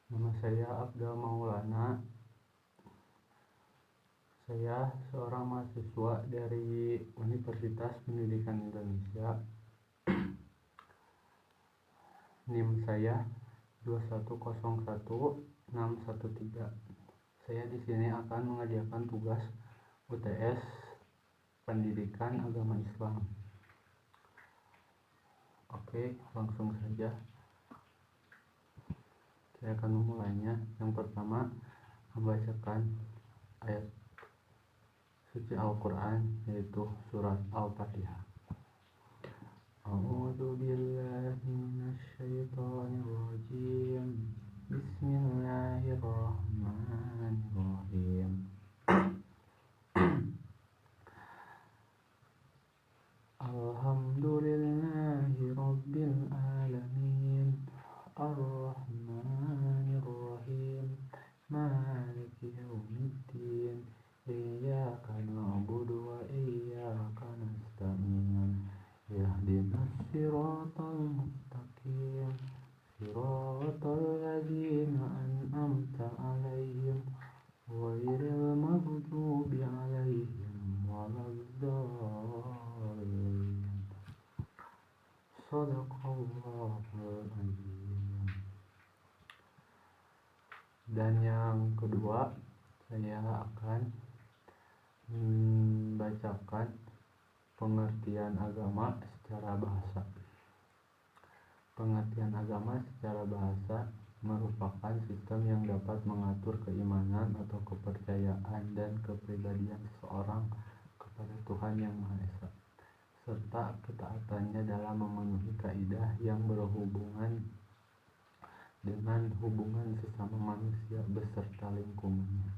Nama saya Abdul Maulana. Saya seorang mahasiswa dari Universitas Pendidikan Indonesia. NIM saya 2101613. Saya di sini akan mengerjakan tugas UTS Pendidikan Agama Islam. Oke, langsung saja. Saya akan memulainya. Yang pertama, membacakan ayat suci Al-Quran, yaitu surat Al-Fatihah. A'udzu billahi minasyaitonir rajim. Bismillahirrahmanirrahim. Alhamdulillahi rabbil alamin. Ar-Rahmanir-Rahim. Maliki yaumiddin. Iyyaka na'budu wa iyyaka nasta'in. Ihdinas siratal mustaqim. Siratal ladzina an'amta 'alaihim ghairil maghdubi 'alaihim waladdallin. Shadaqallahul azim. Dan yang kedua, saya akan membacakan pengertian agama secara bahasa. Pengertian agama secara bahasa merupakan sistem yang dapat mengatur keimanan atau kepercayaan dan kepribadian seseorang kepada Tuhan Yang Maha Esa, serta ketaatannya dalam memenuhi kaidah yang berhubungan dengan hubungan sesama manusia beserta lingkungannya.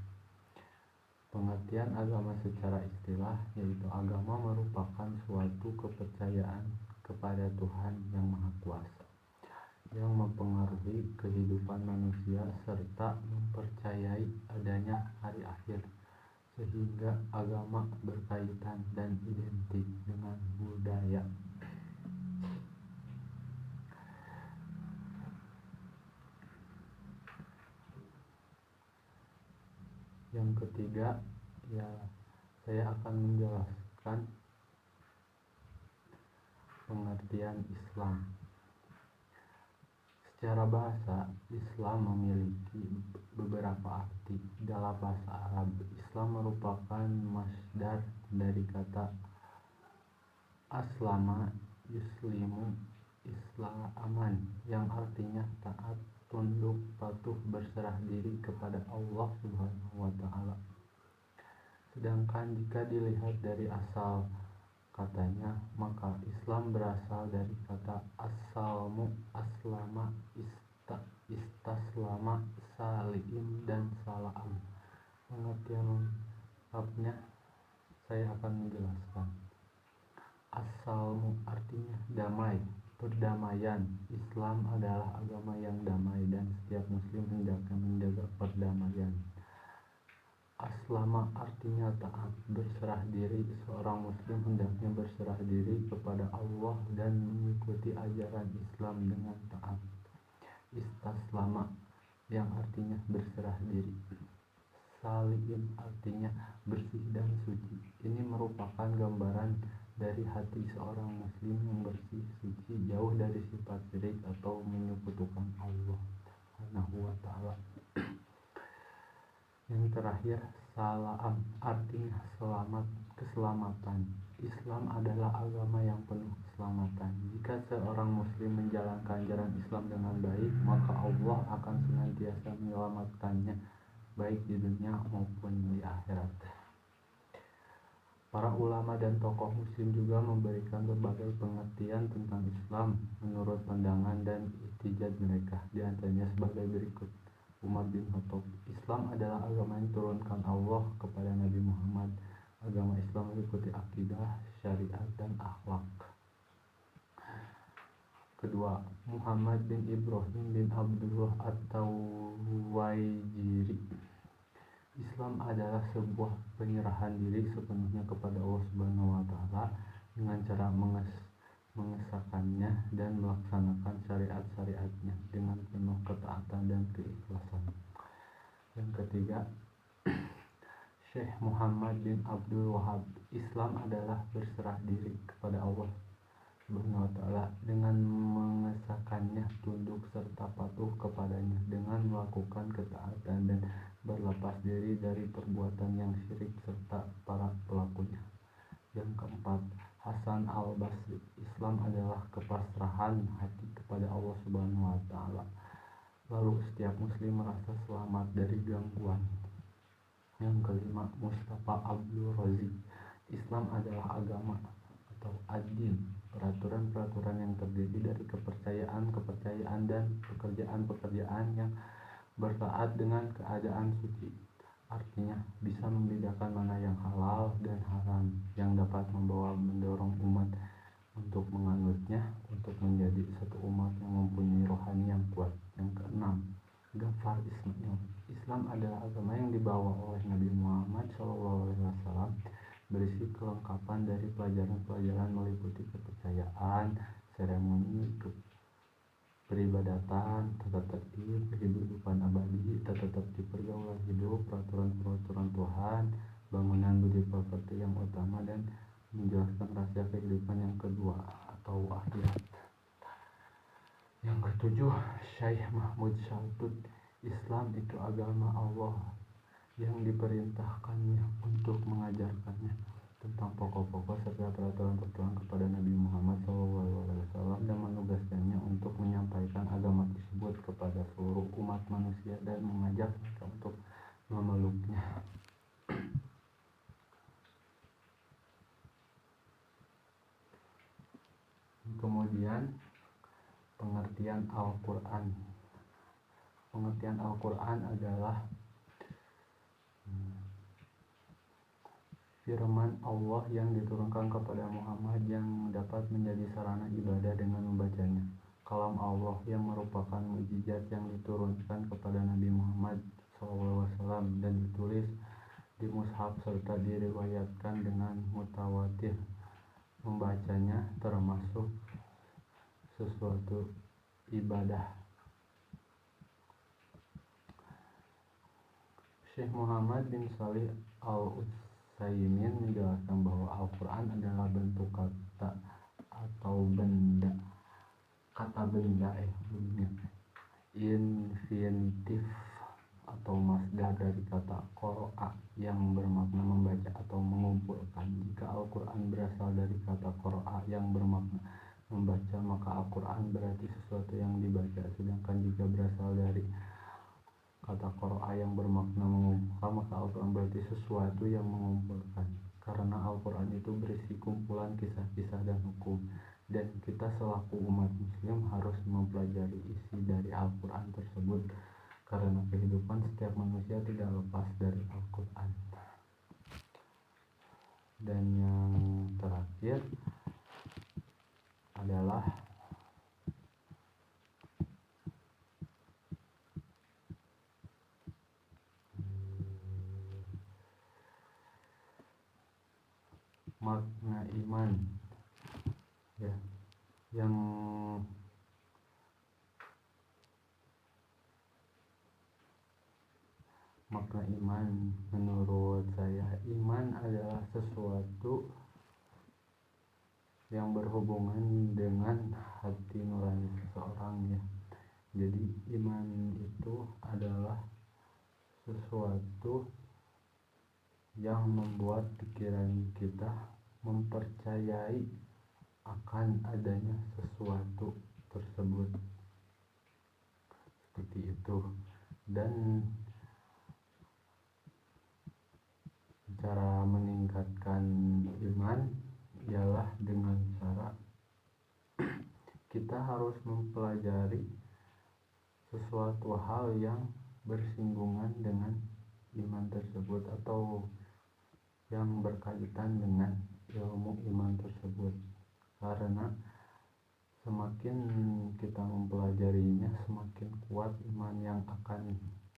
Pengertian agama secara istilah, yaitu agama merupakan suatu kepercayaan kepada Tuhan Yang Maha Kuasa yang mempengaruhi kehidupan manusia serta mempercayai adanya hari akhir, sehingga agama berkaitan dan identik dengan budaya. Yang ketiga, saya akan menjelaskan pengertian Islam. Secara bahasa, Islam memiliki beberapa arti. Dalam bahasa Arab, Islam merupakan masdar dari kata aslama yuslimu islaman, yang artinya taat, tunduk, patuh, berserah diri kepada Allah Subhanahu wa Ta'ala. Sedangkan jika dilihat dari asal katanya, maka Islam berasal dari kata asalmu, aslama, istaslama, salim, dan salam. Pengertian lengkapnya saya akan menjelaskan. Asalmu artinya damai, perdamaian. Islam adalah agama yang damai dan setiap muslim hendaknya menjaga perdamaian. Aslama artinya taat, berserah diri. Seorang muslim hendaknya berserah diri kepada Allah dan mengikuti ajaran Islam dengan taat. Istaslama, yang artinya berserah diri. Salim artinya bersih dan suci. Ini merupakan gambaran dari hati seorang muslim yang bersih, suci, jauh dari sifat syirik atau menyekutukan Allah Subhanahu wa Ta'ala. Yang terakhir, salam artinya selamat, keselamatan. Islam adalah agama yang penuh keselamatan. Jika seorang muslim menjalankan ajaran Islam dengan baik, maka Allah akan senantiasa menyelamatkannya, baik di dunia maupun di akhirat. Para ulama dan tokoh muslim juga memberikan berbagai pengertian tentang Islam menurut pandangan dan ijtihad mereka. Di antaranya sebagai berikut. Umar bin Khattab, Islam adalah agama yang diturunkan Allah kepada Nabi Muhammad. Agama Islam meliputi akidah, syariat, dan akhlak. Kedua, Muhammad bin Ibrahim bin Abdullah At-Tawaijiri, Islam adalah sebuah penyerahan diri sepenuhnya kepada Allah Subhanahu wa Ta'ala dengan cara mengesahkannya dan melaksanakan syariat-syariatnya dengan penuh ketaatan dan keikhlasan. Yang ketiga, Syekh Muhammad bin Abdul Wahab. Islam adalah berserah diri kepada Allah Subhanahu wa Ta'ala dengan mengesahkannya, tunduk serta patuh kepadanya dengan melakukan ketaatan dan berlepas diri dari perbuatan yang syirik serta para pelakunya. Yang keempat, Hasan al-Basri. Islam adalah kepasrahan hati kepada Allah Subhanahu wa Ta'ala. Lalu setiap muslim merasa selamat dari gangguan. Yang kelima, Mustafa Abdul Razik. Islam adalah agama atau ad-din, peraturan-peraturan yang terdiri dari kepercayaan dan pekerjaan-pekerjaan yang bertaat dengan keadaan suci. Artinya bisa membedakan mana yang halal dan haram, yang dapat mendorong umat untuk menganutnya, untuk menjadi satu umat yang mempunyai rohani yang kuat. Yang keenam, Ghafar Ismail. Islam adalah agama yang dibawa oleh Nabi Muhammad SAW, berisi kelengkapan dari pelajaran-pelajaran meliputi kepercayaan, seremoni, peribadatan, tata tertib, kehidupan abadi, tata tertib pergaulan hidup, peraturan-peraturan Tuhan, bangunan budi pekerti yang utama, dan menjelaskan rahasia kehidupan yang kedua atau akhirat. Yang ketujuh, Syekh Mahmud Shaltut. Islam itu agama Allah yang diperintahkannya untuk mengajarkannya tentang pokok-pokok serta peraturan-peraturan kepada Nabi Muhammad SAW dan menugaskannya untuk menyampaikan agama tersebut kepada seluruh umat manusia dan mengajak mereka untuk memeluknya. Kemudian pengertian Al-Quran. Pengertian Al-Quran adalah firman Allah yang diturunkan kepada Muhammad yang dapat menjadi sarana ibadah dengan membacanya. Kalam Allah yang merupakan mukjizat yang diturunkan kepada Nabi Muhammad SAW dan ditulis di mushaf serta diriwayatkan dengan mutawatir. Membacanya termasuk sesuatu ibadah. Syekh Muhammad bin Shalih Al-Utsaimin menjelaskan bahwa Al-Quran adalah bentuk kata atau benda. Kata benda infinitif atau masdar dari kata qara'a yang bermakna membaca atau mengumpulkan. Jika Al-Quran berasal dari kata qara'a yang bermakna membaca, maka Al-Quran berarti sesuatu yang dibaca. Sedangkan jika berasal dari kata qara'a yang bermakna mengumpulkan, maka Al-Quran berarti sesuatu yang mengumpulkan. Karena Al-Quran itu berisi kumpulan kisah-kisah dan hukum, dan kita selaku umat muslim harus mempelajari isi dari Al-Quran tersebut, karena kehidupan setiap manusia tidak lepas dari Al-Quran. Dan yang terakhir adalah makna iman, ya, yang makna iman menurut saya, iman adalah sesuatu yang berhubungan dengan hati nurani seseorang, ya. Jadi iman itu adalah sesuatu yang membuat pikiran kita mempercayai akan adanya sesuatu tersebut, seperti itu. Dan cara meningkatkan iman ialah dengan cara kita harus mempelajari sesuatu hal yang bersinggungan dengan iman tersebut atau yang berkaitan dengan ilmu iman tersebut. Karena semakin kita mempelajarinya, semakin kuat iman yang akan